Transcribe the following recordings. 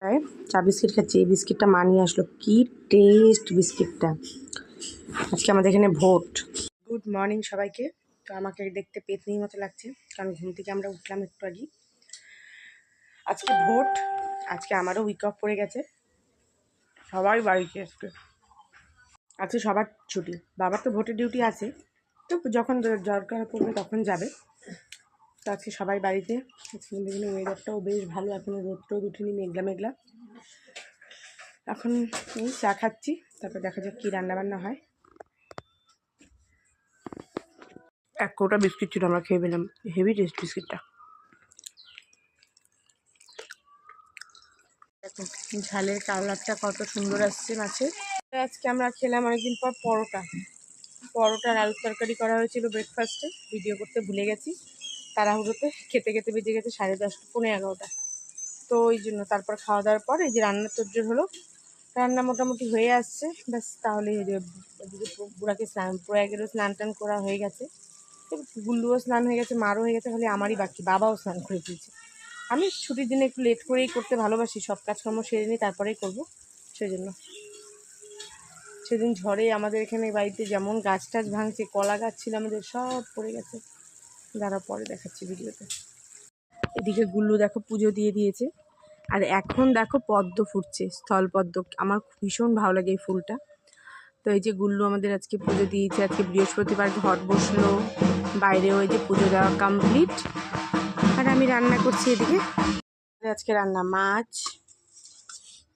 তাই চা বিস্কিট খাচ্ছি। এই বিস্কিটটা মা নিয়ে আসলো, কি টেস্ট বিস্কিটটা। আজকে আমাদের এখানে ভোট। গুড মর্নিং সবাইকে। তো আমাকে দেখতে পেতনির মতো লাগছে, কারণ ঘুম থেকে আমরা উঠলাম একটু আগেই। আজকে ভোট, আজকে আমারও উইক অফ পড়ে গেছে, সবাই বাড়িতে আজকে সবার ছুটি। বাবার তো ভোটের ডিউটি আছে, তো যখন দরকার পড়বে তখন যাবে। তো আজকে সবাই বাড়িতে। আজকে দেখুন ওয়েদারটাও বেশ ভালো, এখনও রোদটাও উঠেনি, মেঘলা মেঘলা। এখন এই চা খাচ্ছি, তারপর দেখা যাক কী রান্নাবান্না হয়। এক কৌটা বিস্কিট ছিল, আমরা খেয়ে পেলাম। হেভি টেস্ট বিস্কিটটা। দেখো ঝালের কালারটা কত সুন্দর আসছে মাছের। আজকে আমরা খেলাম অনেকদিন পর পরোটার আলুর তরকারি করা হয়েছিল ব্রেকফাস্টে, ভিডিও করতে ভুলে গেছি তাড়াহুড়োতে। খেতে খেতে বেজে গেছে 10:30, 11:30। তো ওই জন্য তারপর খাওয়া দাওয়ার পর এই যে রান্নার তোড়জোড় হলো। রান্না মোটামুটি হয়ে আসছে, ব্যাস তাহলে বুড়াকে প্রয়াগেরও স্নান টান করা হয়ে গেছে, গুল্লুও স্নান হয়ে গেছে, মারও হয়ে গেছে, খালি আমারই বাকি। বাবাও স্নান করে দিয়েছে। আমি ছুটির দিনে একটু লেট করেই করতে ভালোবাসি, সব কাজকর্ম সেরে নিই তারপরেই করবো। সেজন্য সেদিন ঝড়ে আমাদের এখানে বাড়িতে যেমন গাছ টাছ ভাঙছে, কলা গাছ ছিল আমাদের, সব পড়ে গেছে। দাঁড়া পরে দেখাচ্ছি ভিডিওতে। এদিকে গুল্লু দেখো পুজো দিয়ে দিয়েছে, আর এখন দেখো পদ্ম ফুটছে, স্থলপদ্ম। আমার ভীষণ ভালো লাগে এই ফুলটা। তো এই যে গুল্লু আমাদের আজকে পুজো দিয়েছে। আজকে বৃহস্পতিবার ঘট বসলো, বাইরেও এই যে পুজো দেওয়া কমপ্লিট। আর আমি রান্না করছি এদিকে। আজকে রান্না মাছ,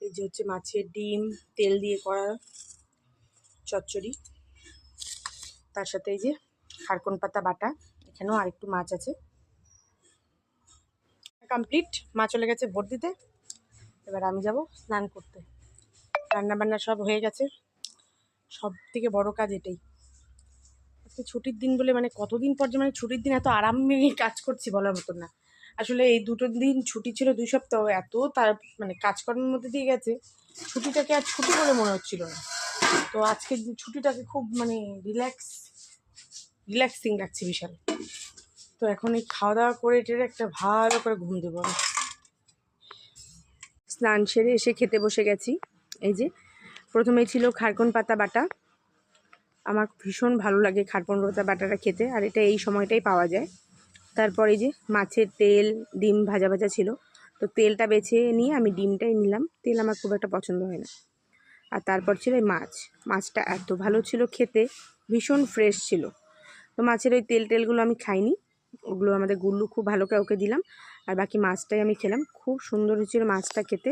এই যে হচ্ছে মাছের ডিম তেল দিয়ে করা চচ্চড়ি, তার সাথে এই যে খারকন পাতা বাটা, এখানেও আরেকটু মাছ আছে। কমপ্লিট, মা চলে গেছে ভোট দিতে। এবার আমি যাব স্নান করতে। রান্না বান্না সব হয়ে গেছে। সব থেকে বড় কাজ এটাই। আজকে ছুটির দিন বলে, মানে কতদিন পর যে মানে ছুটির দিন এত আরামে কাজ করছি বলার মতো না। আসলে এই দুটো দিন ছুটি ছিল, 2 সপ্তাহ, এত তার মানে কাজকর্মের মধ্যে দিয়ে গেছে, ছুটিটাকে আর ছুটি বলে মনে হচ্ছিল না। তো আজকে ছুটিটাকে খুব মানে রিল্যাক্সিং লাগছে বিশাল। তো এখন এই খাওয়া দাওয়া করে টেরে একটা ভালো করে ঘুম দেবো আমি। স্নান সেরে এসে খেতে বসে গেছি। এই যে প্রথমে ছিল খারকন পাতা বাটা। আমার ভীষণ ভালো লাগে খারকন পাতা বাটাটা খেতে, আর এটা এই সময়টাই পাওয়া যায়। তারপর এই যে মাছের তেল, ডিম ভাজা ভাজা ছিল, তো তেলটা বেছে নিয়ে আমি ডিমটাই নিলাম। তেল আমার খুব একটা পছন্দ হয় না। আর তারপর ছিল এই মাছটা এত ভালো ছিল খেতে, ভীষণ ফ্রেশ ছিল। তো মাছের ওই তেলগুলো আমি খাইনি, ওগুলো আমাদের গুল্লু খুব ভালো করে ওকে দিলাম, আর বাকি মাছটাই আমি খেলাম। খুব সুন্দর হয়েছিল মাছটা খেতে।